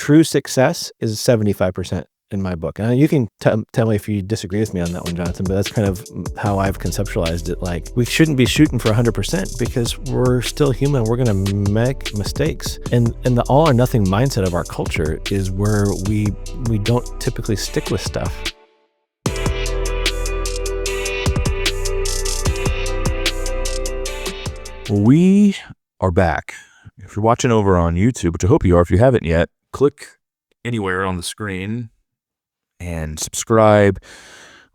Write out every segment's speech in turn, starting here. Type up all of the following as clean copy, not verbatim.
true success is 75% in my book. And you can tell me if you disagree with me on that one, Jonathan, but that's kind of how I've conceptualized it. Like, we shouldn't be shooting for 100% because we're still human. We're going to make mistakes. And the all or nothing mindset of our culture is where we don't typically stick with stuff. We are back. If you're watching over on YouTube, which I hope you are, if you haven't yet, click anywhere on the screen and subscribe.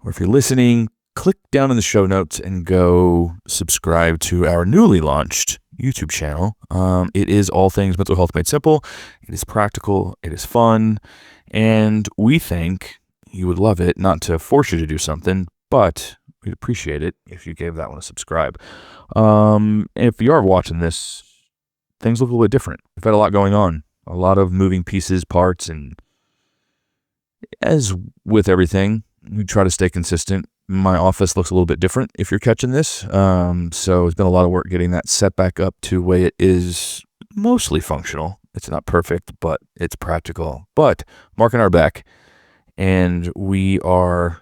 Or if you're listening, click down in the show notes and go subscribe to our newly launched YouTube channel. It is all things mental health made simple. It is practical. It is fun. And we think you would love it, not to force you to do something, but we'd appreciate it if you gave that one a subscribe. If you are watching this, things look a little bit different. We've had a lot going on, a lot of moving pieces, parts, and as with everything, we try to stay consistent. My office looks a little bit different if you're catching this. So it's been a lot of work getting that set back up to the way it is mostly functional. It's not perfect, but it's practical. But Mark and I are back, and we are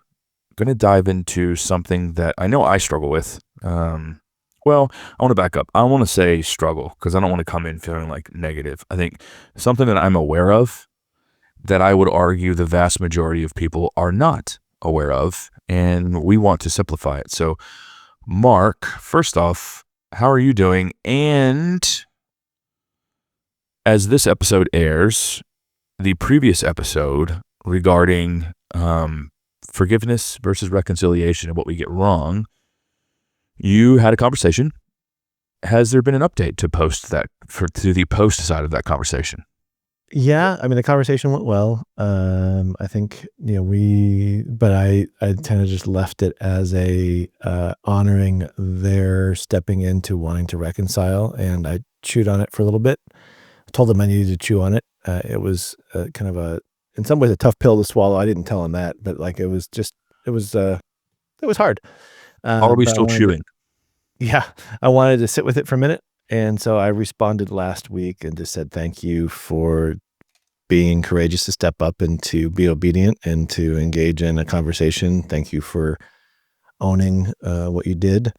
going to dive into something that I know I struggle with. Well, I want to back up. I want to say struggle because I don't want to come in feeling like negative. I think something that I'm aware of that I would argue the vast majority of people are not aware of, and we want to simplify it. So, Mark, first off, how are you doing? And as this episode airs, the previous episode regarding forgiveness versus reconciliation and what we get wrong, you had a conversation. Has there been an update to the post side of that conversation? Yeah, I mean, the conversation went well. I think, but I kind of just left it as a honoring their stepping into wanting to reconcile, and I chewed on it for a little bit. I told them I needed to chew on it. It was kind of in some ways a tough pill to swallow. I didn't tell them that, but like it was hard. Are we still chewing? Yeah, I wanted to sit with it for a minute. And so I responded last week and just said, thank you for being courageous to step up and to be obedient and to engage in a conversation. Thank you for owning what you did.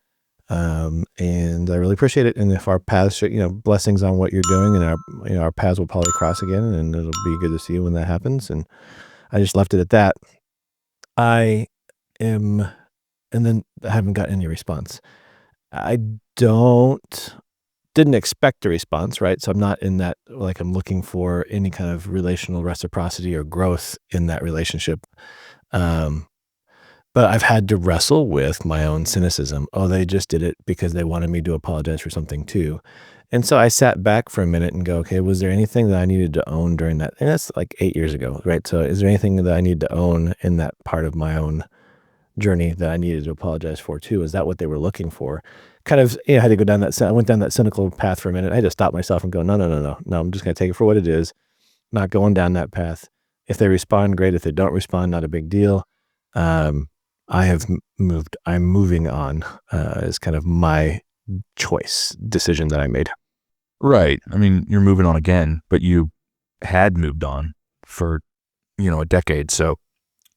And I really appreciate it. And if our paths, blessings on what you're doing, and our paths will probably cross again, and it'll be good to see you when that happens. And I just left it at that. And then I haven't got any response. I didn't expect a response, right? So I'm not in that, like, I'm looking for any kind of relational reciprocity or growth in that relationship. But I've had to wrestle with my own cynicism. Oh, they just did it because they wanted me to apologize for something too. And so I sat back for a minute and go, okay, was there anything that I needed to own during that? And that's like 8 years ago, right? So is there anything that I need to own in that part of my own journey that I needed to apologize for too? Is that what they were looking for? Kind of, I had to go down I went down that cynical path for a minute. I had to stop myself and go, no, I'm just going to take it for what it is. Not going down that path. If they respond, great. If they don't respond, not a big deal. I have moved. I'm moving on is kind of my decision that I made. Right. I mean, you're moving on again, but you had moved on for, a decade. So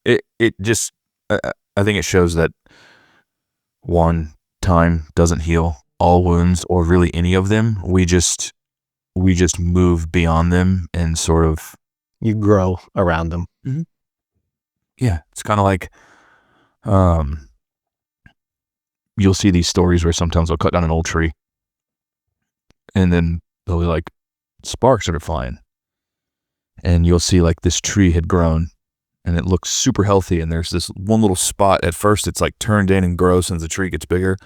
it just, I think it shows that one, time doesn't heal all wounds or really any of them. We just move beyond them and sort of, you grow around them. Mm-hmm. Yeah. It's kind of like, you'll see these stories where sometimes they'll cut down an old tree and then they'll be like sparks that are flying, and you'll see like this tree had grown and it looks super healthy, and there's this one little spot. At first it's like turned in and grows. As the tree gets bigger,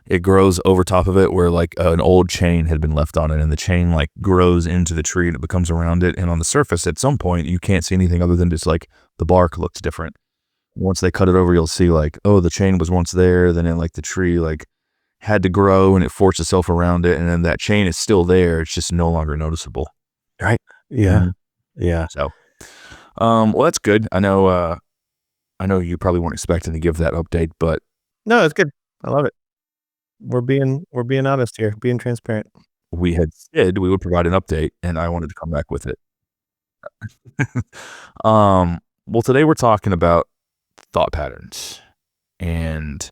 it grows over top of it where like an old chain had been left on it, and the chain like grows into the tree and it becomes around it. And on the surface at some point you can't see anything other than just like the bark looks different. Once they cut it over, you'll see like, oh, the chain was once there, then it, like the tree like had to grow and it forced itself around it, and then that chain is still there. It's just no longer noticeable. Right. Yeah. Mm-hmm. Yeah. So well, that's good. I know you probably weren't expecting to give that update, but no, it's good. I love it. We're being honest here, being transparent. We had said we would provide an update, and I wanted to come back with it. Well, today we're talking about thought patterns and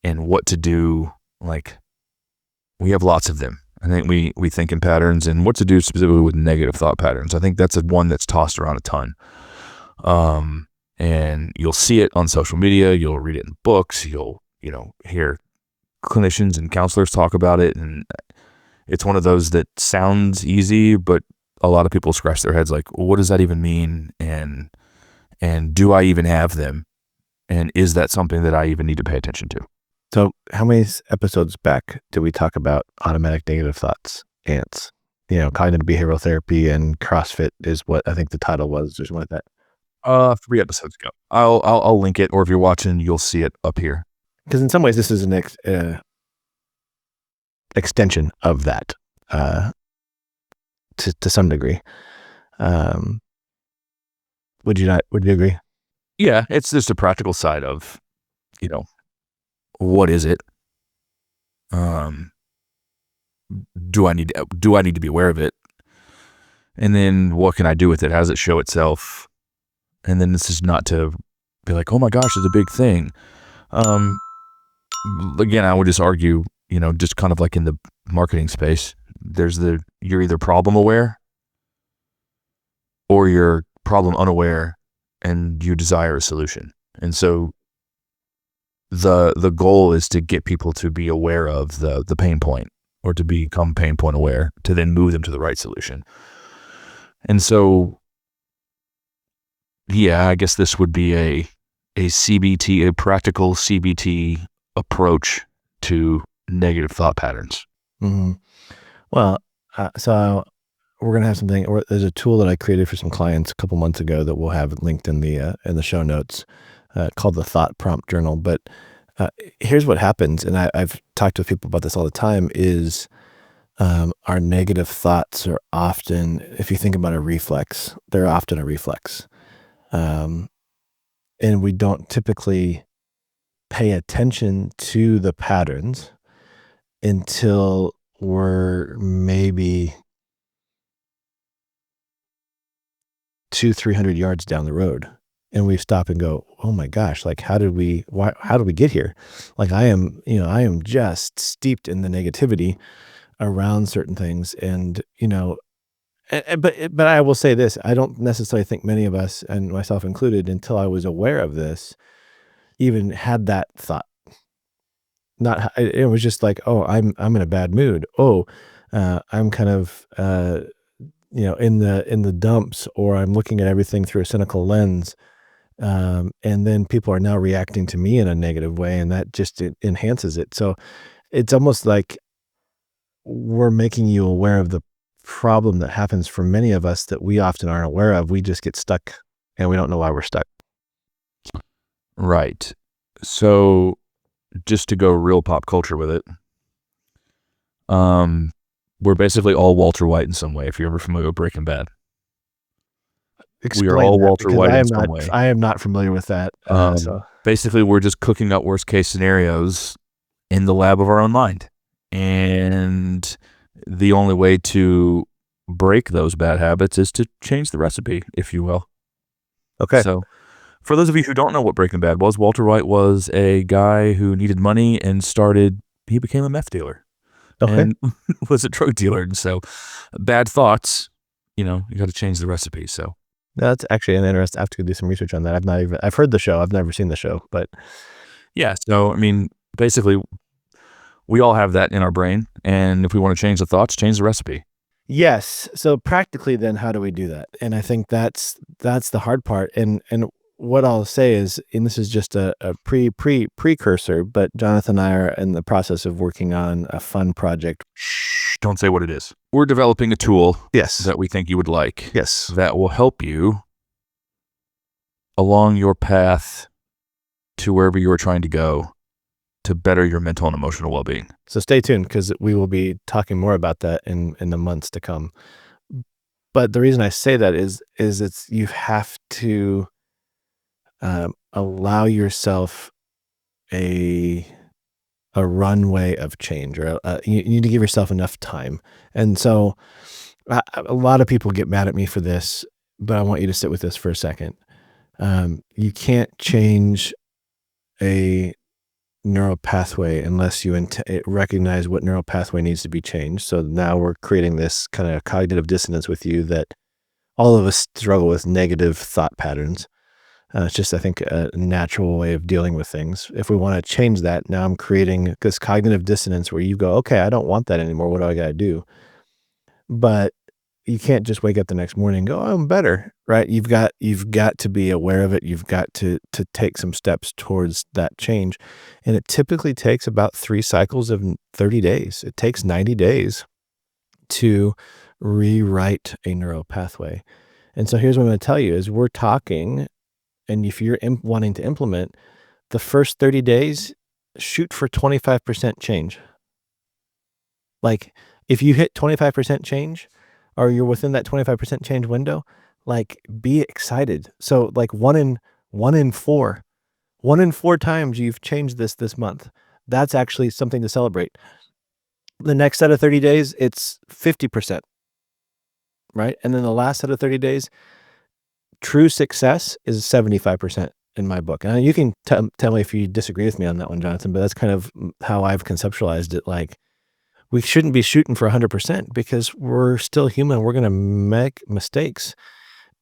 what to do. Like, we have lots of them. I think we think in patterns, and what to do specifically with negative thought patterns. I think that's one that's tossed around a ton. And you'll see it on social media, you'll read it in books, you'll hear clinicians and counselors talk about it, and it's one of those that sounds easy, but a lot of people scratch their heads like, what does that even mean? And do I even have them? And is that something that I even need to pay attention to? So how many episodes back did we talk about automatic negative thoughts, ants? Cognitive behavioral therapy and CrossFit is what I think the title was, or something like that. 3 episodes ago. I'll link it, or if you're watching, you'll see it up here. Because in some ways, this is an extension of that, to some degree. Would you agree? Yeah, it's just a practical side of, what is it? Do I need to be aware of it? And then what can I do with it? How does it show itself? And then this is not to be like, oh my gosh, it's a big thing. Again, I would just argue, just kind of like in the marketing space, you're either problem aware or you're problem unaware and you desire a solution. And so the goal is to get people to be aware of the pain point, or to become pain point aware, to then move them to the right solution. And so, yeah, I guess this would be a CBT, a practical CBT approach to negative thought patterns. Mm-hmm. Well, so we're going to have something, or there's a tool that I created for some clients a couple months ago that we'll have linked in the show notes, called the Thought Prompt Journal. But here's what happens, and I've talked to people about this all the time, is our negative thoughts are often, if you think about a reflex, they're often a reflex. And we don't typically pay attention to the patterns until we're maybe 200-300 yards down the road, and we stop and go, oh my gosh, like how did we get here? Like I am just steeped in the negativity around certain things. And but I will say this, I don't necessarily think many of us, and myself included, until I was aware of this, even had that thought. It was just like, oh, I'm in a bad mood. Oh, I'm kind of in the dumps, or I'm looking at everything through a cynical lens. And then people are now reacting to me in a negative way, and that just enhances it. So it's almost like we're making you aware of the problem that happens for many of us that we often aren't aware of. We just get stuck, and we don't know why we're stuck. Right. So just to go real pop culture with it, we're basically all Walter White in some way, if you're ever familiar with Breaking Bad. Explain we are all that, Walter White in some way. I am not familiar with that. Basically, we're just cooking up worst case scenarios in the lab of our own mind. And the only way to break those bad habits is to change the recipe, if you will. Okay. So for those of you who don't know what Breaking Bad was, Walter White was a guy who needed money and he became a meth dealer. Okay. And was a drug dealer. And so bad thoughts, you got to change the recipe. So that's actually an interesting. I have to do some research on that. I've heard the show. I've never seen the show, but yeah. So, basically we all have that in our brain. And if we want to change the thoughts, change the recipe. Yes. So practically then, how do we do that? And I think that's the hard part. And what I'll say is, and this is just a precursor, but Jonathan and I are in the process of working on a fun project. Shh, don't say what it is. We're developing a tool. Yes. That we think you would like. Yes. That will help you along your path to wherever you are trying to go to better your mental and emotional well-being. So stay tuned, because we will be talking more about that in the months to come. But the reason I say that is you have to allow yourself a runway of change, or you need to give yourself enough time. And so a lot of people get mad at me for this, but I want you to sit with this for a second. You can't change a neural pathway unless you recognize what neural pathway needs to be changed. So now we're creating this kind of cognitive dissonance with you that all of us struggle with negative thought patterns. It's just, I think, a natural way of dealing with things. If we want to change that, now I'm creating this cognitive dissonance where you go, okay, I don't want that anymore. What do I got to do? But you can't just wake up the next morning and go, oh, I'm better, right? You've got to be aware of it. You've got to take some steps towards that change. And it typically takes about 3 cycles of 30 days. It takes 90 days to rewrite a neural pathway. And so here's what I'm going to tell you is we're talking, and if you're wanting to implement, the first 30 days, shoot for 25% change. Like, if you hit 25% change, or you're within that 25% change window, like, be excited. So like one in four times you've changed this month. That's actually something to celebrate. The next set of 30 days, it's 50%, right? And then the last set of 30 days, true success is 75% in my book. And you can tell me if you disagree with me on that one, Jonathan, but that's kind of how I've conceptualized it. Like, we shouldn't be shooting for 100% because we're still human. We're going to make mistakes.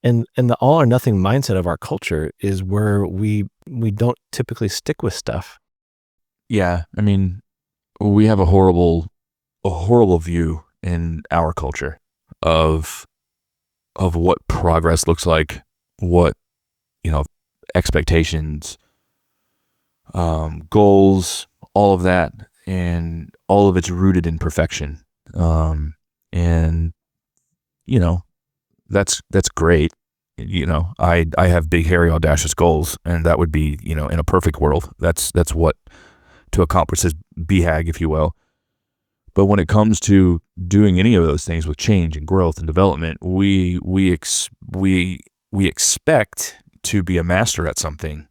And the all or nothing mindset of our culture is where we don't typically stick with stuff. Yeah. I mean, we have a horrible view in our culture of what progress looks like, what, expectations, goals, all of that. And all of it's rooted in perfection. And that's great. I have big, hairy, audacious goals, and that would be, in a perfect world, that's what to accomplish this BHAG, if you will. But when it comes to doing any of those things with change and growth and development, we expect to be a master at something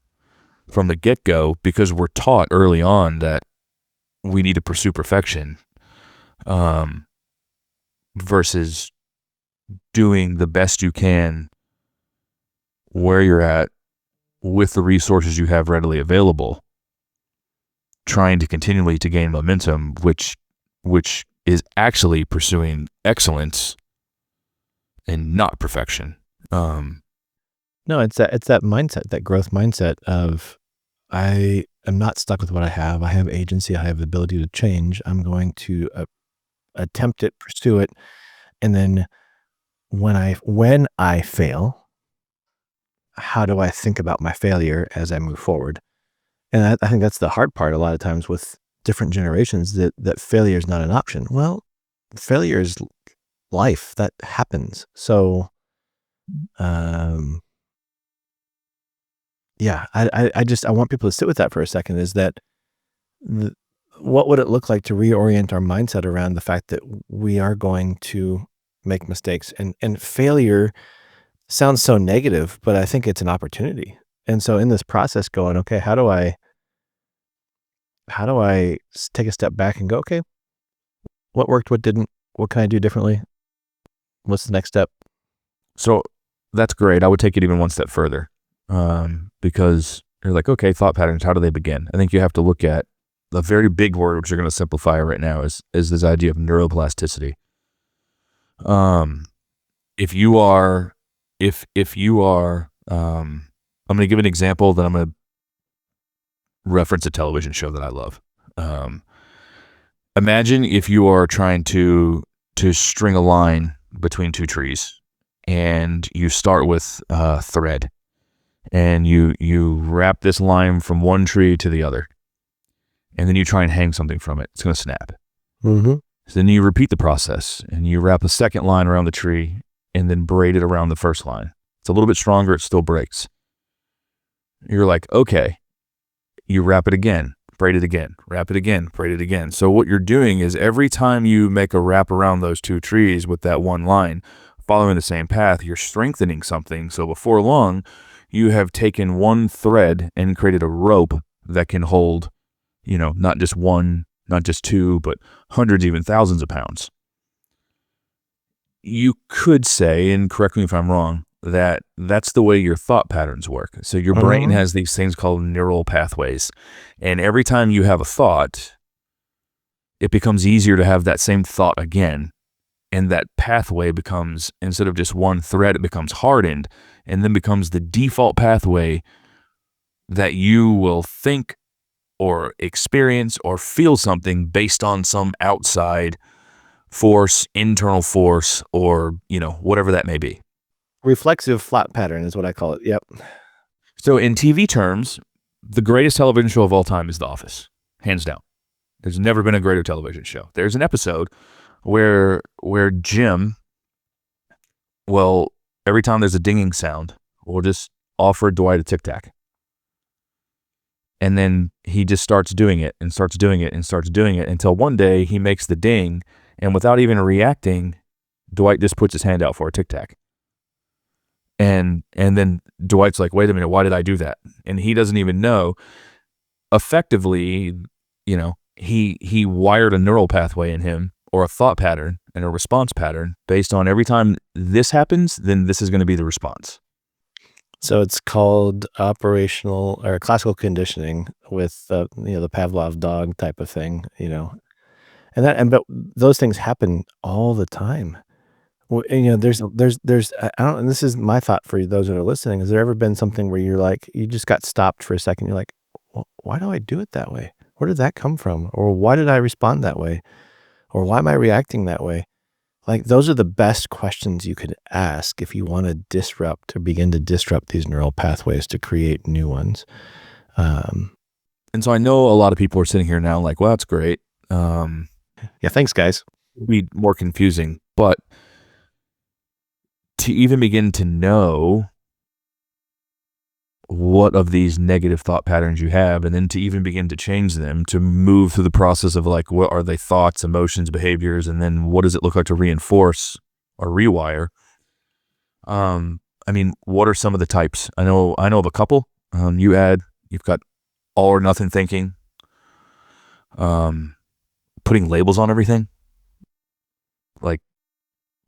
from the get-go because we're taught early on that we need to pursue perfection, versus doing the best you can where you're at with the resources you have readily available, trying to continually to gain momentum, which is actually pursuing excellence and not perfection. No, it's that mindset, that growth mindset of, I am not stuck with what I have. I have agency. I have the ability to change. I'm going to attempt it, pursue it. And then when I fail, how do I think about my failure as I move forward? And I think that's the hard part a lot of times with different generations, that failure is not an option. Well, failure is life. That happens. So, yeah, I want people to sit with that for a second, is that what would it look like to reorient our mindset around the fact that we are going to make mistakes, and failure sounds so negative, but I think it's an opportunity. And so in this process going, okay, how do I take a step back and go, okay, what worked, what didn't, what can I do differently? What's the next step? So that's great. I would take it even one step further. Because you're like, okay, thought patterns, how do they begin? I think you have to look at the very big word, which you're going to simplify right now, is this idea of neuroplasticity. If you are, I'm going to give an example, then I'm going to reference a television show that I love. Imagine if you are trying to string a line between two trees, and you start with thread. And you wrap this line from one tree to the other, and then you try and hang something from it. It's going to snap. Mm-hmm. So then you repeat the process, and you wrap a second line around the tree, and then braid it around the first line. It's a little bit stronger. It still breaks. You're like, okay. You wrap it again, braid it again, wrap it again, braid it again. So what you're doing is every time you make a wrap around those two trees with that one line, following the same path, you're strengthening something. So before long, you have taken one thread and created a rope that can hold, not just one, not just two, but hundreds, even thousands of pounds. You could say, and correct me if I'm wrong, that's the way your thought patterns work. So your brain has these things called neural pathways. And every time you have a thought, it becomes easier to have that same thought again. And that pathway becomes, instead of just one thread, it becomes hardened and then becomes the default pathway that you will think or experience or feel something based on some outside force, internal force, or, whatever that may be. Reflexive thought pattern is what I call it. Yep. So in TV terms, the greatest television show of all time is The Office, hands down. There's never been a greater television show. There's an episode where Jim, well, every time there's a dinging sound, will just offer Dwight a Tic Tac. And then he just starts doing it and starts doing it and starts doing it until one day he makes the ding, and without even reacting, Dwight just puts his hand out for a Tic Tac. And then Dwight's like, wait a minute, why did I do that? And he doesn't even know. Effectively, he wired a neural pathway in him, or a thought pattern and a response pattern based on every time this happens, then this is going to be the response. So it's called operational or classical conditioning with the Pavlov dog type of thing, but those things happen all the time. Well, and, there's I don't, and this is my thought for those that are listening. Has there ever been something where you're like, you just got stopped for a second? You're like, well, why do I do it that way? Where did that come from? Or why did I respond that way? Or why am I reacting that way? Like, those are the best questions you could ask if you want to disrupt or begin to disrupt these neural pathways to create new ones. And so I know a lot of people are sitting here now like, well, that's great. Yeah, thanks, guys. It'll be more confusing, but to even begin to know what of these negative thought patterns you have, and then to even begin to change them, to move through the process of like, what are they thoughts, emotions, behaviors, and then what does it look like to reinforce or rewire? What are some of the types? I know of a couple. You've got all or nothing thinking, putting labels on everything, like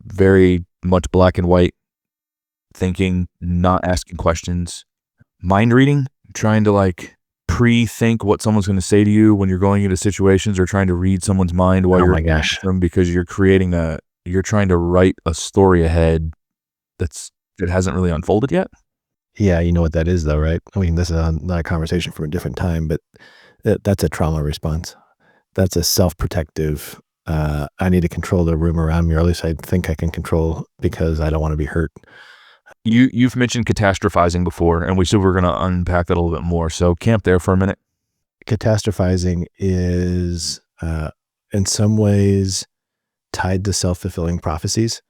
very much black and white thinking, not asking questions, mind reading, trying to like pre-think what someone's going to say to you when you're going into situations, or trying to read someone's mind while you're in them, because you're trying to write a story ahead that hasn't really unfolded yet. Yeah, you know what that is though, right? I mean, this is not a conversation from a different time, but that's a trauma response. That's a self-protective, I need to control the room around me, or at least I think I can control, because I don't want to be hurt. You've mentioned catastrophizing before, and we said we're going to unpack that a little bit more. So camp there for a minute. Catastrophizing is in some ways tied to self-fulfilling prophecies.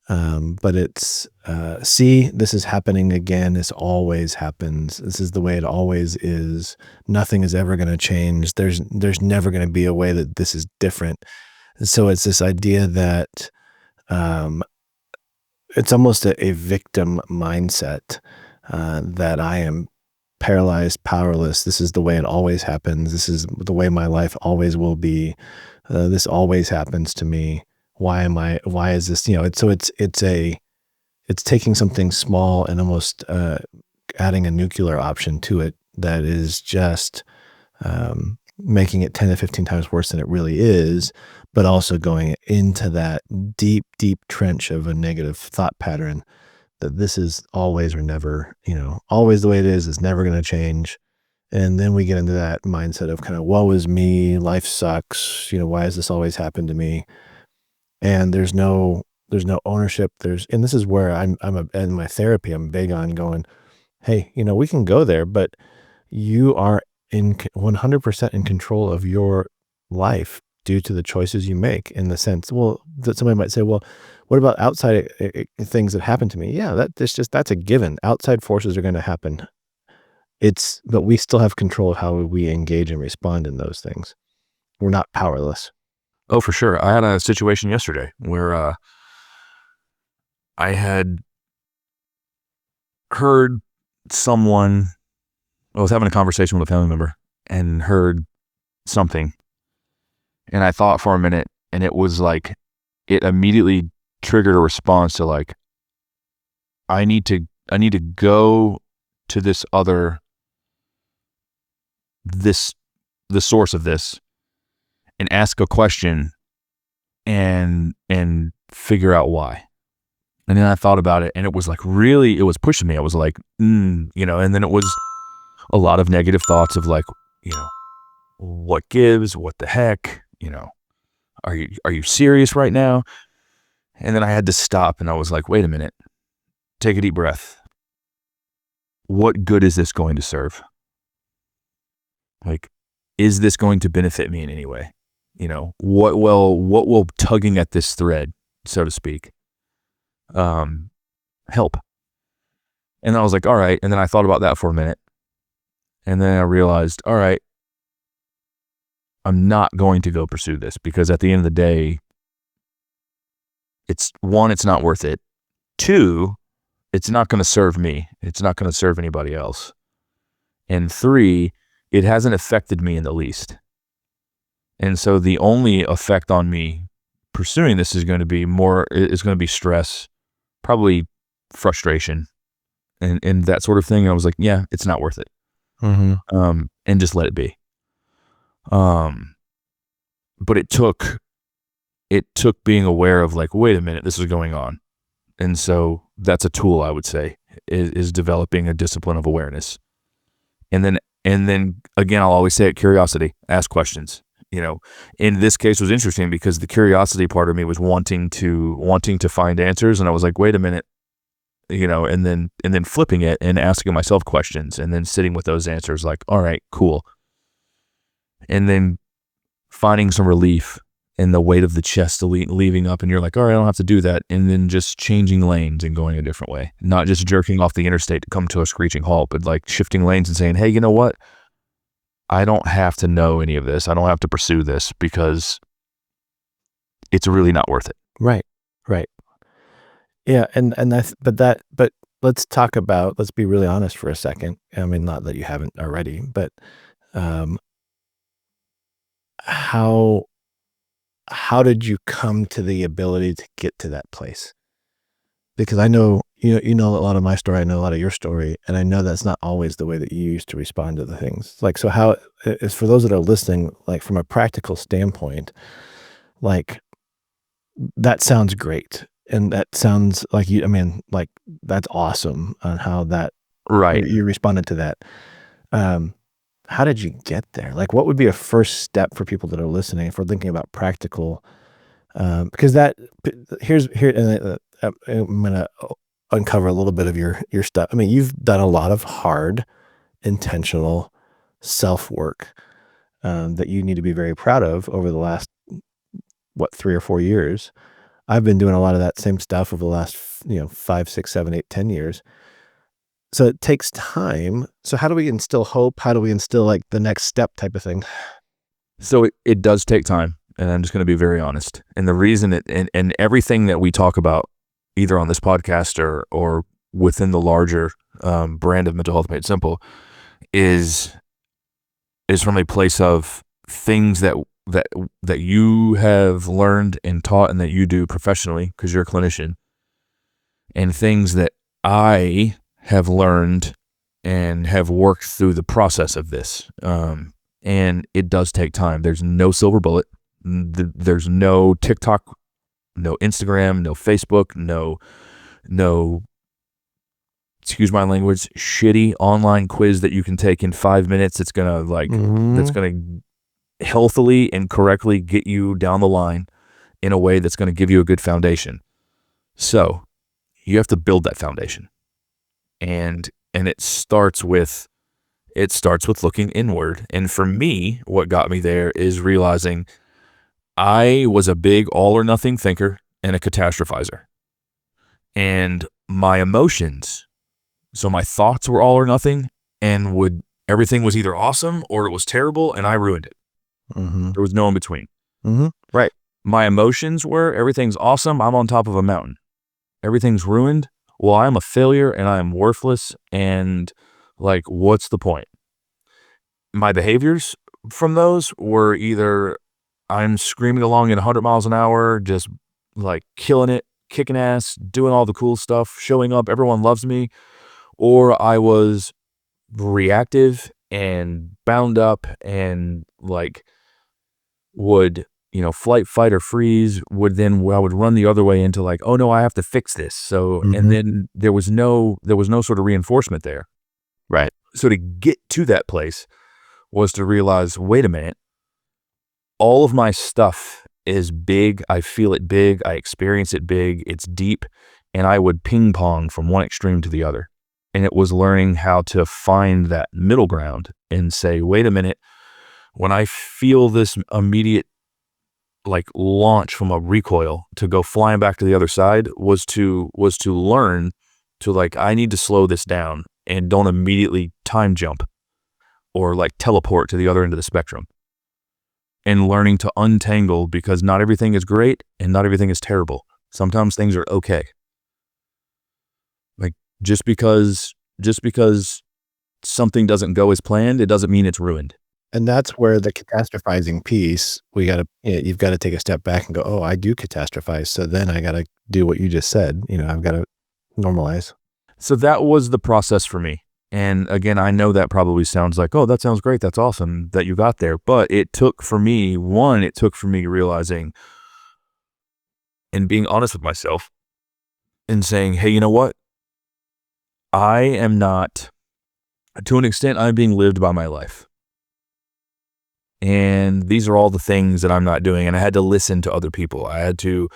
But it's, this is happening again. This always happens. This is the way it always is. Nothing is ever going to change. There's never going to be a way that this is different. And so it's this idea that, it's almost a victim mindset, that I am paralyzed, powerless. This is the way it always happens. This is the way my life always will be. This always happens to me. Why is this, it's taking something small and almost adding a nuclear option to it that is just making it 10 to 15 times worse than it really is, but also going into that deep, deep trench of a negative thought pattern that this is always or never, always the way it is never going to change. And then we get into that mindset of kind of, woe is me, life sucks, why has this always happened to me? And there's no ownership. And this is where in my therapy, I'm big on going, hey, we can go there, but you are 100% in control of your life due to the choices you make, in the sense, that somebody might say, well, what about outside things that happen to me? Yeah, that's a given. Outside forces are going to happen. But we still have control of how we engage and respond in those things. We're not powerless. Oh, for sure. I had a situation yesterday where I had heard someone, I was having a conversation with a family member and heard something. And I thought for a minute, and it was like, it immediately triggered a response to like, I need to go to the source of this and ask a question and figure out why. And then I thought about it, and it was like really, it was pushing me. I was like, and then it was a lot of negative thoughts of like, what gives, what the heck, are you serious right now? And then I had to stop, and I was like, wait a minute, take a deep breath. What good is this going to serve? Like, is this going to benefit me in any way? What will tugging at this thread, so to speak, help? And I was like, all right. And then I thought about that for a minute. And then I realized, all right, I'm not going to go pursue this, because at the end of the day, it's not worth it. 2, it's not going to serve me. It's not going to serve anybody else. And 3, it hasn't affected me in the least. And so the only effect on me pursuing this is going to be stress, probably frustration, and that sort of thing. And I was like, yeah, it's not worth it. Mm-hmm. And just let it be. But it took being aware of like, wait a minute, this is going on. And so that's a tool, I would say, is developing a discipline of awareness. And then again, I'll always say it, curiosity, ask questions. In this case was interesting because the curiosity part of me was wanting to find answers. And I was like, wait a minute, and then flipping it and asking myself questions and then sitting with those answers like, all right, cool. And then finding some relief in the weight of the chest leaving up, and you're like, all right, I don't have to do that. And then just changing lanes and going a different way, not just jerking off the interstate to come to a screeching halt, but like shifting lanes and saying, hey, you know what? I don't have to know any of this. I don't have to pursue this because it's really not worth it. Right. Yeah. But let's be really honest for a second. I mean, not that you haven't already, but, how did you come to the ability to get to that place? Because I know, a lot of my story, I know a lot of your story, and I know that's not always the way that you used to respond to the things. Like, so how is, for those that are listening, like from a practical standpoint, like that sounds great. And that sounds like that's awesome on how that, Right. you responded to that. How did you get there? Like, what would be a first step for people that are listening if we're thinking about practical? Because I'm gonna uncover a little bit of your stuff. I mean, you've done a lot of hard, intentional self work that you need to be very proud of over the last 3 or 4 years. I've been doing a lot of that same stuff over the last 5, 6, 7, 8, 10 years. So it takes time. So how do we instill hope? How do we instill like the next step type of thing? So it does take time, and I'm just going to be very honest. And the reason and everything that we talk about, either on this podcast or within the larger brand of Mental Health Made Simple, is from a place of things that you have learned and taught and that you do professionally because you're a clinician, and things that I have learned and have worked through the process of this. And it does take time. There's no silver bullet. There's no TikTok, no Instagram, no Facebook, no, excuse my language, shitty online quiz that you can take in 5 minutes. It's going to that's going to healthily and correctly get you down the line in a way that's going to give you a good foundation. So you have to build that foundation. And it starts with looking inward. And for me, what got me there is realizing I was a big all or nothing thinker and a catastrophizer. And my emotions, so my thoughts were all or nothing, and everything was either awesome or it was terrible, and I ruined it. Mm-hmm. There was no in between. Mm-hmm. Right. My emotions were everything's awesome, I'm on top of a mountain. Everything's ruined, well, I'm a failure and I am worthless, and like, what's the point? My behaviors from those were either I'm screaming along at 100 miles an hour, just like killing it, kicking ass, doing all the cool stuff, showing up, everyone loves me, or I was reactive and bound up and like would, flight, fight, or freeze, I would run the other way into like, oh no, I have to fix this. So, and Mhm. then there was no sort of reinforcement there. Right. So to get to that place was to realize, wait a minute, all of my stuff is big. I feel it big. I experience it big. It's deep. And I would ping pong from one extreme to the other. And it was learning how to find that middle ground and say, wait a minute, when I feel this immediate like launch from a recoil to go flying back to the other side was to learn to like, I need to slow this down and don't immediately time jump or like teleport to the other end of the spectrum, and learning to untangle, because not everything is great and not everything is terrible. Sometimes things are okay. Like just because something doesn't go as planned, it doesn't mean it's ruined. And that's where the catastrophizing piece, you've got to take a step back and go, oh, I do catastrophize. So then I got to do what you just said. I've got to normalize. So that was the process for me. And again, I know that probably sounds like, oh, that sounds great. That's awesome that you got there. But it took for me realizing and being honest with myself and saying, hey, you know what? I am not, to an extent, I'm being lived by my life. And these are all the things that I'm not doing. And I had to listen to other people. I had to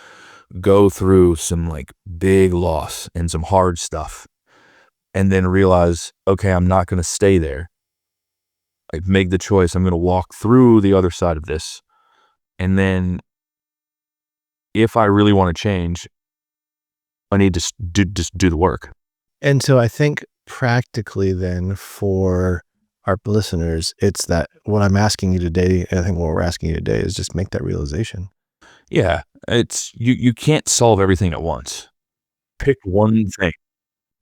go through some like big loss and some hard stuff, and then realize, okay, I'm not going to stay there. Like make the choice. I'm going to walk through the other side of this. And then if I really want to change, I need to just do the work. And so I think practically then for our listeners, it's that what I'm asking you today, I think what we're asking you today is just make that realization. Yeah. It's, you can't solve everything at once. Pick one thing.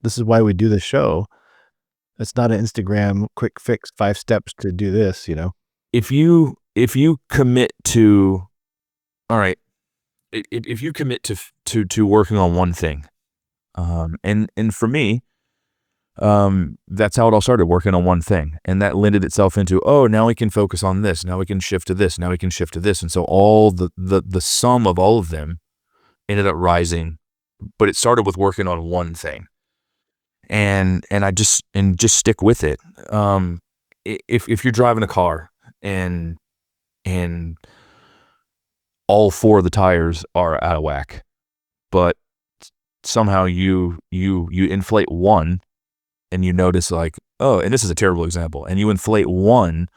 This is why we do the show. It's not an Instagram quick fix, 5 steps to do this, If you commit to, all right, if you commit to working on one thing, and for me, that's how it all started, working on one thing. And that lended itself into, oh, now we can focus on this. Now we can shift to this. Now we can shift to this. And so all the sum of all of them ended up rising, but it started with working on one thing. And just stick with it. If you're driving a car and all 4 of the tires are out of whack, but somehow you inflate one, and you notice like, oh, and this is a terrible example, and you inflate one,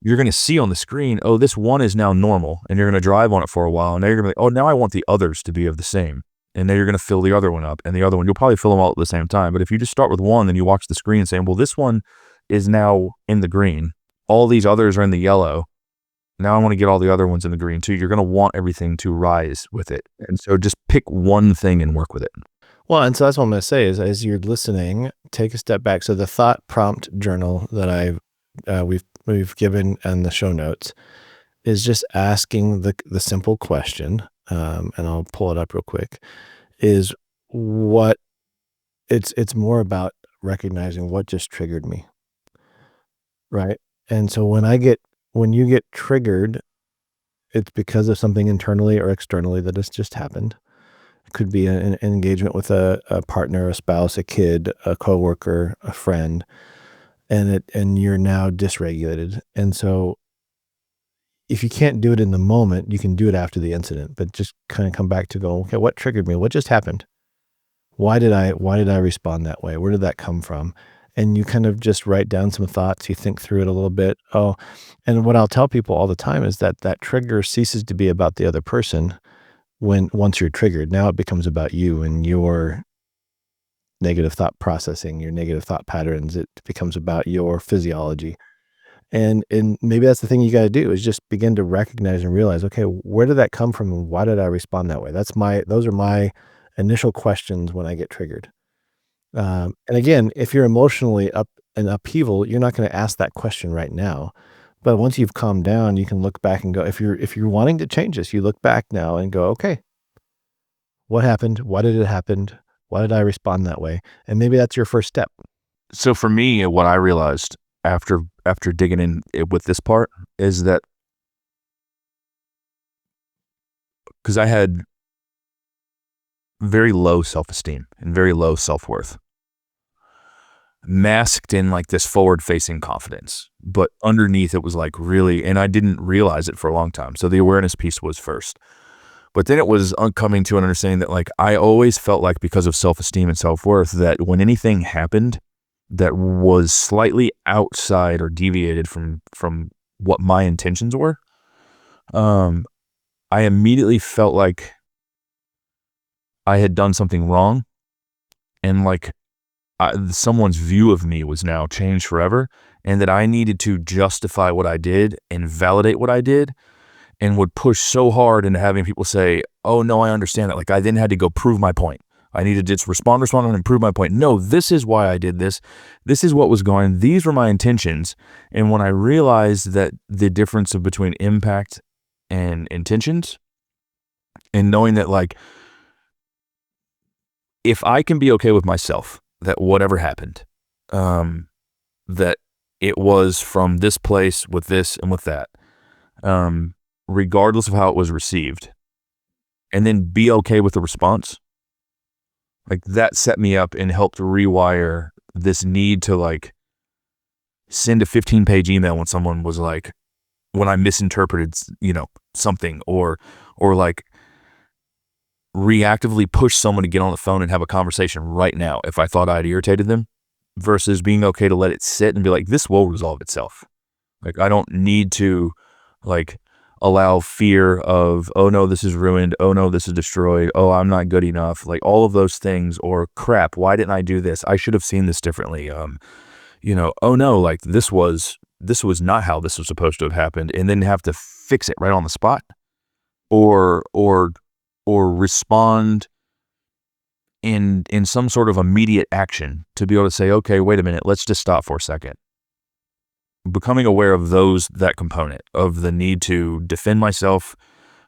you're going to see on the screen, oh, this one is now normal, and you're going to drive on it for a while, and now you're going to be like, oh, now I want the others to be of the same, and then you're going to fill the other one up, and the other one, you'll probably fill them all at the same time. But if you just start with one, then you watch the screen saying, well, this one is now in the green, all these others are in the yellow, now I want to get all the other ones in the green too. You're going to want everything to rise with it. And so just pick one thing and work with it. Well, and so that's what I'm going to say is, as you're listening, take a step back. So the thought prompt journal that we've given in the show notes is just asking the simple question, and I'll pull it up real quick, is what it's more about recognizing what just triggered me, right? And so when you get triggered, it's because of something internally or externally that has just happened. It could be an engagement with a partner, a spouse, a kid, a coworker, a friend, and you're now dysregulated. And so if you can't do it in the moment, you can do it after the incident, but just kind of come back to go, okay, what triggered me? What just happened? Why did I respond that way? Where did that come from? And you kind of just write down some thoughts. You think through it a little bit. Oh, and what I'll tell people all the time is that trigger ceases to be about the other person once you're triggered. Now it becomes about you and your negative thought processing, your negative thought patterns. It becomes about your physiology. And maybe that's the thing you got to do is just begin to recognize and realize, okay, where did that come from and why did I respond that way? Those are my initial questions when I get triggered. And again, if you're emotionally in upheaval, you're not going to ask that question right now. But once you've calmed down, you can look back and go, if you're wanting to change this, you look back now and go, okay, What happened? Why did it happen? Why did I respond that way? And maybe that's your first step. So for me, what I realized after digging in with this part is that because I had very low self-esteem and very low self-worth, masked in like this forward-facing confidence, but underneath it was like really, and I didn't realize it for a long time. So the awareness piece was first. But then it was coming to an understanding that like I always felt like because of self-esteem and self-worth that when anything happened that was slightly outside or deviated from what my intentions were, um, I immediately felt like I had done something wrong, and like someone's view of me was now changed forever, and that I needed to justify what I did and validate what I did, and would push so hard into having people say, "Oh no, I understand that." Like I then had to go prove my point. I needed to just respond, and prove my point. No, this is why I did this. This is what was going. These were my intentions. And when I realized that the difference between impact and intentions, and knowing that like if I can be okay with myself that whatever happened, that it was from this place with this and with that, regardless of how it was received, and then be okay with the response, like that set me up and helped rewire this need to like send a 15-page email when someone was like, when I misinterpreted, something, or like reactively push someone to get on the phone and have a conversation right now if I thought I'd irritated them, versus being okay to let it sit and be like, this will resolve itself. Like I don't need to like allow fear of, oh no, this is ruined. Oh no, this is destroyed. Oh, I'm not good enough. Like all of those things, or crap, why didn't I do this? I should have seen this differently. Oh no, like this was not how this was supposed to have happened, and then have to fix it right on the spot, or respond in some sort of immediate action to be able to say, okay, wait a minute, let's just stop for a second. Becoming aware of that component of the need to defend myself,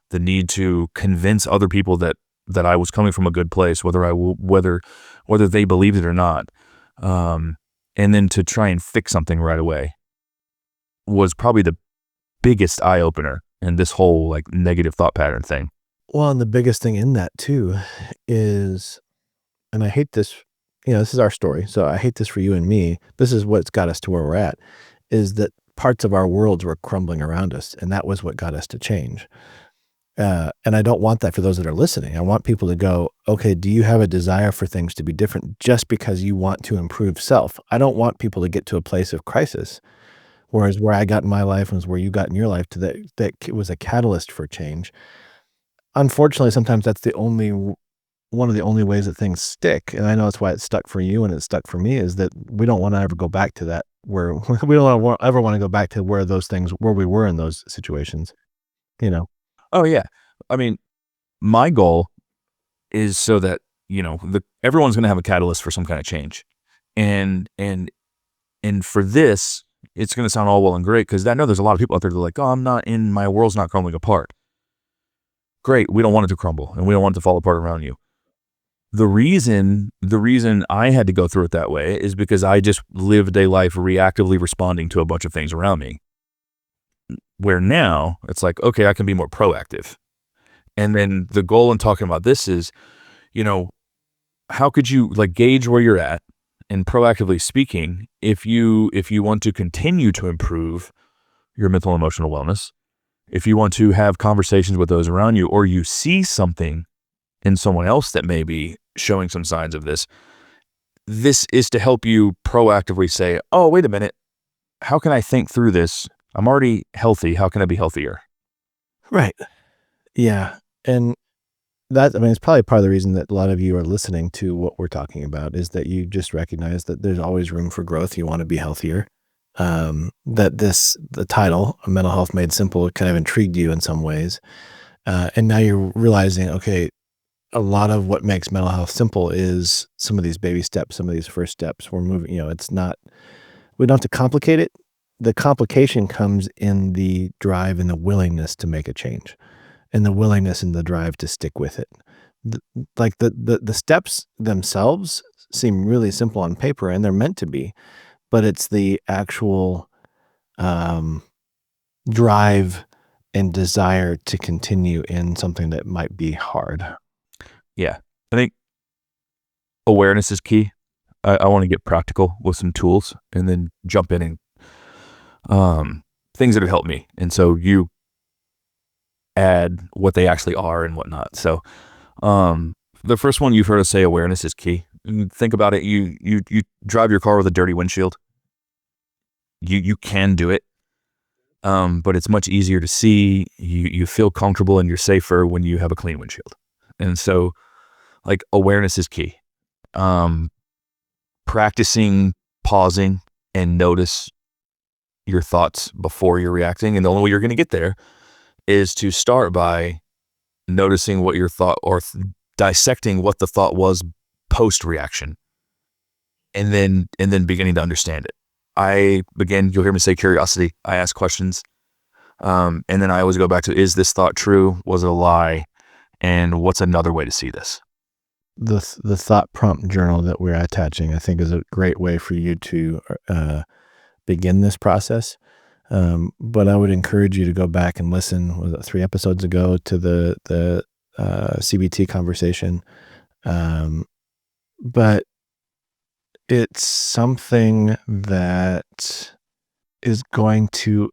the need to convince other people that I was coming from a good place, whether they believed it or not, and then to try and fix something right away, was probably the biggest eye opener in this whole like negative thought pattern thing. Well, and the biggest thing in that too is, and I hate this, this is our story, so I hate this for you and me. This is what's got us to where we're at, is that parts of our worlds were crumbling around us, and that was what got us to change. And I don't want that for those that are listening. I want people to go, okay, do you have a desire for things to be different just because you want to improve self? I don't want people to get to a place of crisis, whereas where I got in my life was where you got in your life, to that it was a catalyst for change. Unfortunately, sometimes that's one of the only ways that things stick, and I know that's why it's stuck for you and it's stuck for me, is that we don't wanna ever go back to that, where we don't ever wanna go back to where we were in those situations, you know? Oh yeah. I mean, my goal is so that, everyone's going to have a catalyst for some kind of change. And for this, it's going to sound all well and great, because I know there's a lot of people out there that are like, oh, my world's not crumbling apart. Great. We don't want it to crumble, and we don't want it to fall apart around you. The reason I had to go through it that way is because I just lived a life reactively responding to a bunch of things around me, where now it's like, okay, I can be more proactive. And then the goal in talking about this is, how could you like gauge where you're at, and proactively speaking, if you want to continue to improve your mental and emotional wellness, if you want to have conversations with those around you, or you see something in someone else that may be showing some signs of this is to help you proactively say, oh, wait a minute, how can I think through this? I'm already healthy. How can I be healthier? Right. Yeah, and it's probably part of the reason that a lot of you are listening to what we're talking about, is that you just recognize that there's always room for growth. You wanna be healthier. That the title, Mental Health Made Simple, kind of intrigued you in some ways. And now you're realizing, okay, a lot of what makes mental health simple is some of these baby steps, some of these first steps. We're moving, it's not, we don't have to complicate it. The complication comes in the drive and the willingness to make a change, and the willingness and the drive to stick with it. like the steps themselves seem really simple on paper, and they're meant to be, but it's the actual um, drive and desire to continue in something that might be hard. Yeah. I think awareness is key. I want to get practical with some tools and then jump in and things that have helped me. And so you add what they actually are and whatnot. So the first one you've heard us say, awareness is key. And think about it. You drive your car with a dirty windshield. You can do it. But it's much easier to see. You feel comfortable and you're safer when you have a clean windshield. And so like awareness is key. Practicing pausing and notice your thoughts before you're reacting. And the only way you're going to get there is to start by noticing what your thought or dissecting what the thought was post reaction. And then beginning to understand it. You'll hear me say curiosity. I ask questions. And then I always go back to, is this thought true? Was it a lie? And what's another way to see this? The thought prompt journal that we're attaching, I think, is a great way for you to begin this process. But I would encourage you to go back and listen. Was it 3 episodes ago to the CBT conversation? But it's something that is going to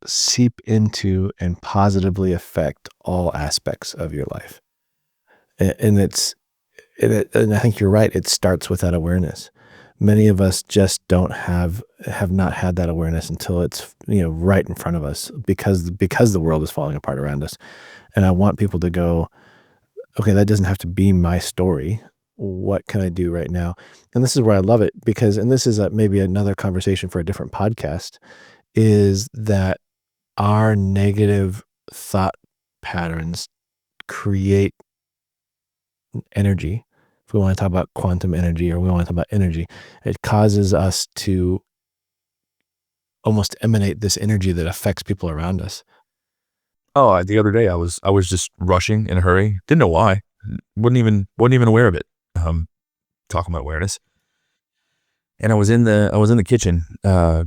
seep into and positively affect all aspects of your life. And I think you're right. It starts with that awareness. Many of us just have not had that awareness until it's, right in front of us because the world is falling apart around us. And I want people to go, okay, that doesn't have to be my story. What can I do right now? And this is where I love it because, and this is maybe another conversation for a different podcast, is that our negative thought patterns create energy. If we want to talk about quantum energy or we want to talk about energy, it causes us to almost emanate this energy that affects people around us. Oh, the other day I was just rushing in a hurry. Didn't know why. Wasn't even aware of it. Talking about awareness. And I was in the kitchen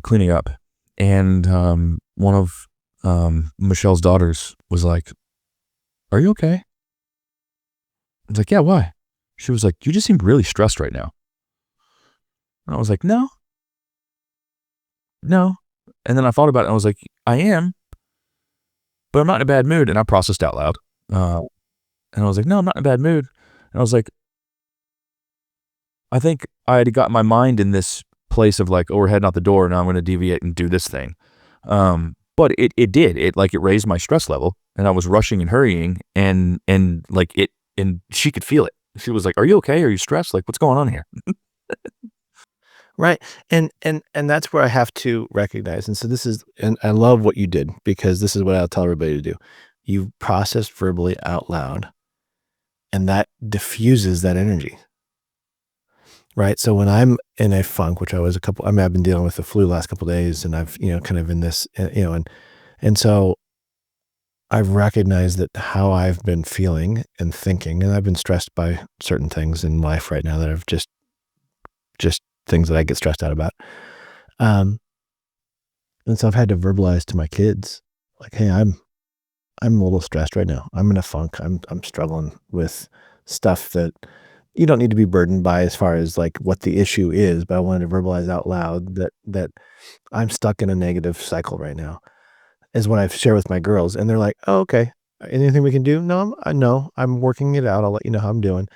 cleaning up, and one of Michelle's daughters was like, "Are you okay?" I was like, "Yeah, why?" She was like, "You just seem really stressed right now." And I was like, No. And then I thought about it and I was like, I am, but I'm not in a bad mood. And I processed out loud. And I was like, no, I'm not in a bad mood. And I was like, I think I had got my mind in this place of like, oh, we're heading out the door and now I'm going to deviate and do this thing. But it did. It raised my stress level and I was rushing and hurrying and she could feel it. She was like, "Are you okay? Are you stressed? Like, what's going on here?" Right. And that's where I have to recognize. And so and I love what you did because this is what I'll tell everybody to do. You process verbally out loud and that diffuses that energy. Right. So when I'm in a funk, which I've been dealing with the flu last couple of days and I've, kind of in this, and so I've recognized that how I've been feeling and thinking, and I've been stressed by certain things in life right now that have just things that I get stressed out about. And so I've had to verbalize to my kids, like, hey, I'm a little stressed right now. I'm in a funk. I'm struggling with stuff that you don't need to be burdened by as far as like what the issue is, but I wanted to verbalize out loud that I'm stuck in a negative cycle right now is what I share with my girls. And they're like, oh, okay. Anything we can do? No, I'm working it out. I'll let you know how I'm doing.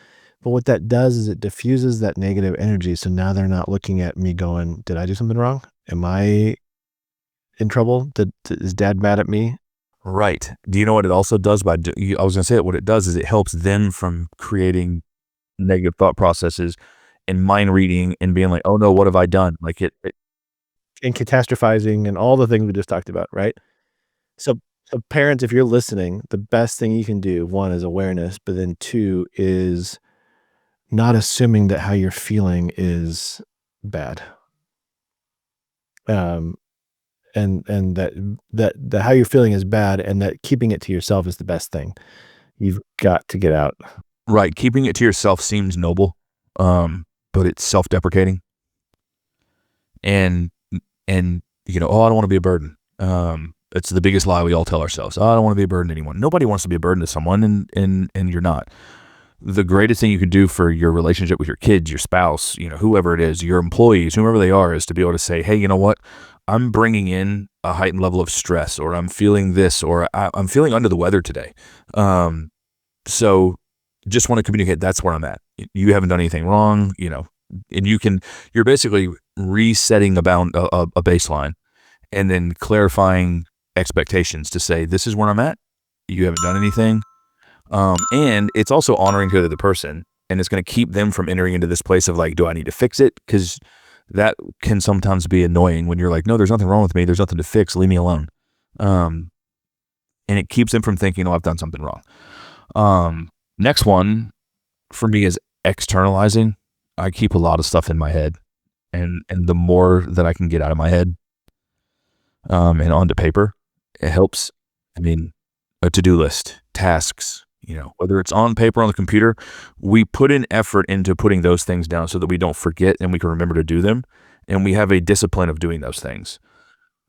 But what that does is it diffuses that negative energy. So now they're not looking at me going, did I do something wrong? Am I in trouble? Is dad mad at me? Right. Do you know what it also does I was going to say it. What it does is it helps them from creating negative thought processes and mind reading and being like, oh no, what have I done? Like and catastrophizing and all the things we just talked about. Right. So parents, if you're listening, the best thing you can do, one is awareness, but then two is not assuming that how you're feeling is bad. And that how you're feeling is bad and that keeping it to yourself is the best thing. You've got to get out. Right. Keeping it to yourself seems noble, but it's self-deprecating. And oh, I don't want to be a burden. It's the biggest lie we all tell ourselves. Oh, I don't want to be a burden to anyone. Nobody wants to be a burden to someone, and you're not. The greatest thing you can do for your relationship with your kids, your spouse, whoever it is, your employees, whoever they are, is to be able to say, hey, you know what? I'm bringing in a heightened level of stress, or I'm feeling this, or I'm feeling under the weather today. So just want to communicate that's where I'm at. You haven't done anything wrong, and you're basically resetting a baseline, and then clarifying expectations to say, this is where I'm at. You haven't done anything. And it's also honoring to the person, and it's going to keep them from entering into this place of like, do I need to fix it? Because that can sometimes be annoying when you're like, no, there's nothing wrong with me. There's nothing to fix. Leave me alone. And it keeps them from thinking, oh, I've done something wrong. Next one for me is externalizing. I keep a lot of stuff in my head, and the more that I can get out of my head, and onto paper, it helps. I mean, a to-do list, tasks, whether it's on paper, on the computer, we put in effort into putting those things down so that we don't forget and we can remember to do them. And we have a discipline of doing those things.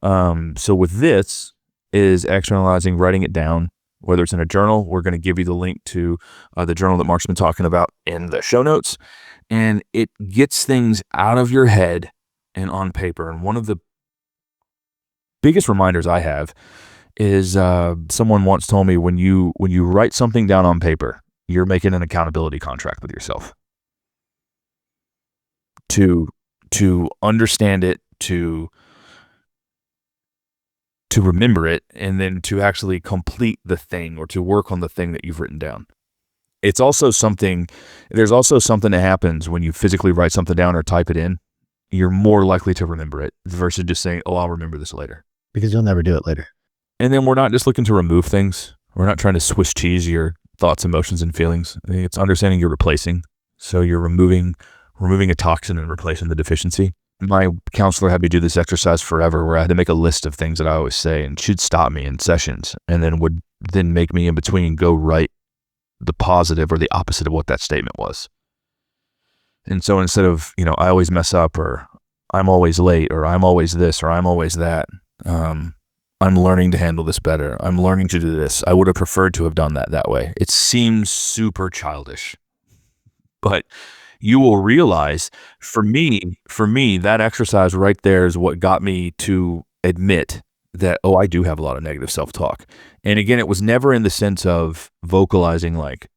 So with this is externalizing, writing it down, whether it's in a journal. We're going to give you the link to the journal that Mark's been talking about in the show notes. And it gets things out of your head and on paper. And one of the biggest reminders I have is someone once told me, when you write something down on paper, you're making an accountability contract with yourself to understand it, to remember it, and then to actually complete the thing or to work on the thing that you've written down. There's also something that happens when you physically write something down or type it in. You're more likely to remember it versus just saying, oh, I'll remember this later. Because you'll never do it later. And then we're not just looking to remove things. We're not trying to Swiss cheese your thoughts, emotions, and feelings. It's understanding you're replacing. So you're removing a toxin and replacing the deficiency. My counselor had me do this exercise forever, where I had to make a list of things that I always say, and she'd stop me in sessions and then would make me in between go write the positive or the opposite of what that statement was. And so instead of, I always mess up, or I'm always late, or I'm always this, or I'm always that, I'm learning to handle this better. I'm learning to do this. I would have preferred to have done that way. It seems super childish, but you will realize, for me, that exercise right there is what got me to admit that, oh, I do have a lot of negative self-talk. And again, it was never in the sense of vocalizing like,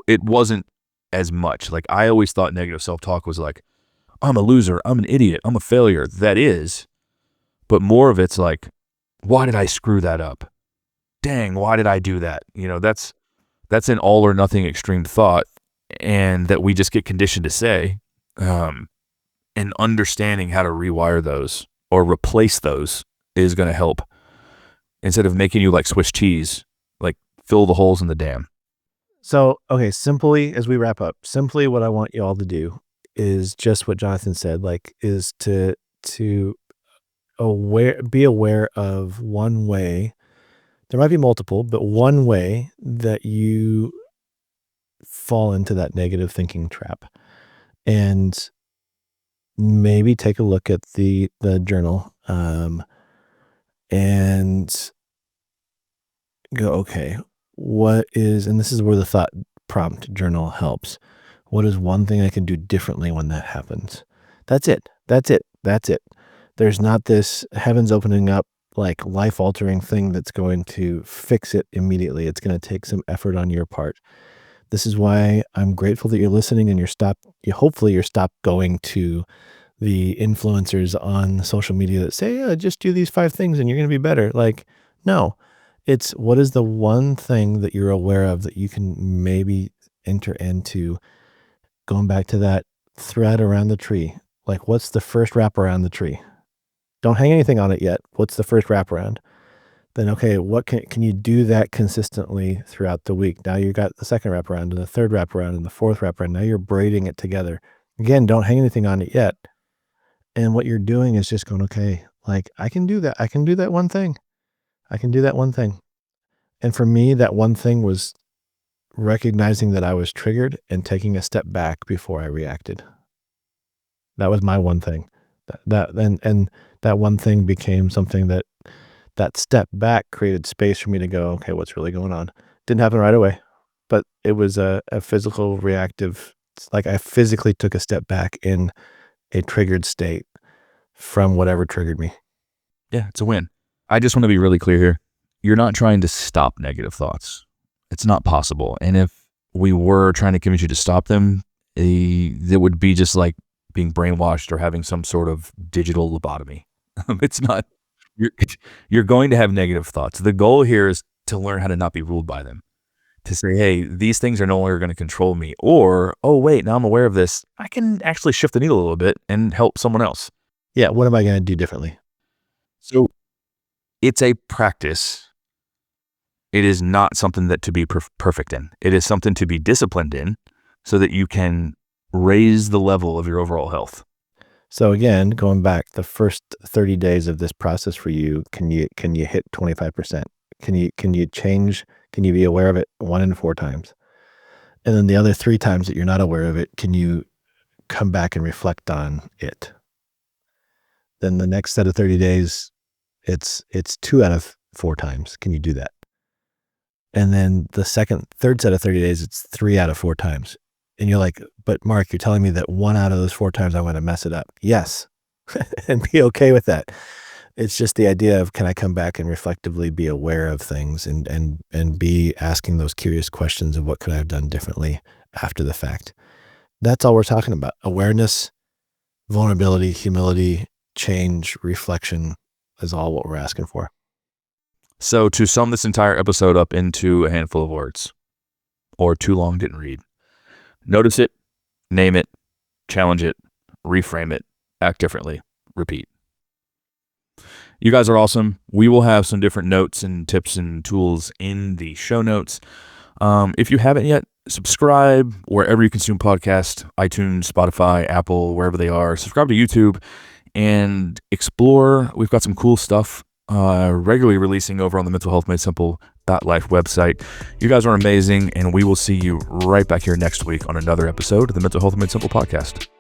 it wasn't as much. Like, I always thought negative self-talk was like, I'm a loser, I'm an idiot, I'm a failure. That is. But more of it's like, why did I screw that up? Dang, why did I do that? That's an all or nothing extreme thought, and that we just get conditioned to say, and understanding how to rewire those or replace those is going to help, instead of making you like Swiss cheese, like fill the holes in the dam. So, okay, simply, as we wrap up, what I want you all to do is just what Jonathan said, like, is to be aware of one way. There might be multiple, but one way that you fall into that negative thinking trap, and maybe take a look at the journal, and go, okay, what is, and this is where the thought prompt journal helps. What is one thing I can do differently when that happens? That's it. There's not this heavens opening up, like, life-altering thing that's going to fix it immediately. It's going to take some effort on your part. This is why I'm grateful that you're listening, and hopefully you're stopped going to the influencers on social media that say, yeah, just do these 5 things and you're going to be better. Like, no, it's what is the one thing that you're aware of that you can maybe enter into, going back to that thread around the tree. Like, what's the first wrap around the tree? Don't hang anything on it yet. What's the first wraparound? Then, okay, what can you do that consistently throughout the week? Now you got the second wraparound and the third wraparound and the fourth wraparound. Now you're braiding it together. Again, don't hang anything on it yet. And what you're doing is just going, okay, like, I can do that. I can do that one thing. And for me, that one thing was recognizing that I was triggered and taking a step back before I reacted. That was my one thing. And that one thing became something that step back created space for me to go, okay, what's really going on? Didn't happen right away, but it was a physical reactive, like I physically took a step back in a triggered state from whatever triggered me. Yeah, it's a win. I just want to be really clear here. You're not trying to stop negative thoughts. It's not possible. And if we were trying to convince you to stop them, it would be just like being brainwashed or having some sort of digital lobotomy. It's not. You're going to have negative thoughts. The goal here is to learn how to not be ruled by them. To say, hey, these things are no longer going to control me. Or, oh, wait, now I'm aware of this. I can actually shift the needle a little bit and help someone else. Yeah, what am I going to do differently? So it's a practice. It is not something that to be perfect in. It is something to be disciplined in so that you can raise the level of your overall health. So again, going back, the first 30 days of this process for you, can you hit 25%? Can you change? Can you be aware of it 1 in 4 times? And then the other 3 times that you're not aware of it, can you come back and reflect on it? Then the next set of 30 days, it's 2 out of 4 times. Can you do that? And then the third set of 30 days, it's 3 out of 4 times. And you're like, but Mark, you're telling me that 1 out of those 4 times I'm going to mess it up. Yes. And be okay with that. It's just the idea of, can I come back and reflectively be aware of things and be asking those curious questions of what could I have done differently after the fact. That's all we're talking about. Awareness, vulnerability, humility, change, reflection is all what we're asking for. So to sum this entire episode up into a handful of words, or too long didn't read. Notice it, name it, challenge it, reframe it, act differently, repeat. You guys are awesome. We will have some different notes and tips and tools in the show notes. If you haven't yet, subscribe wherever you consume podcasts, iTunes, Spotify, Apple, wherever they are. Subscribe to YouTube and explore. We've got some cool stuff regularly releasing over on the Mental Health Made Simple.life website. You guys are amazing, and we will see you right back here next week on another episode of the Mental Health Made Simple podcast.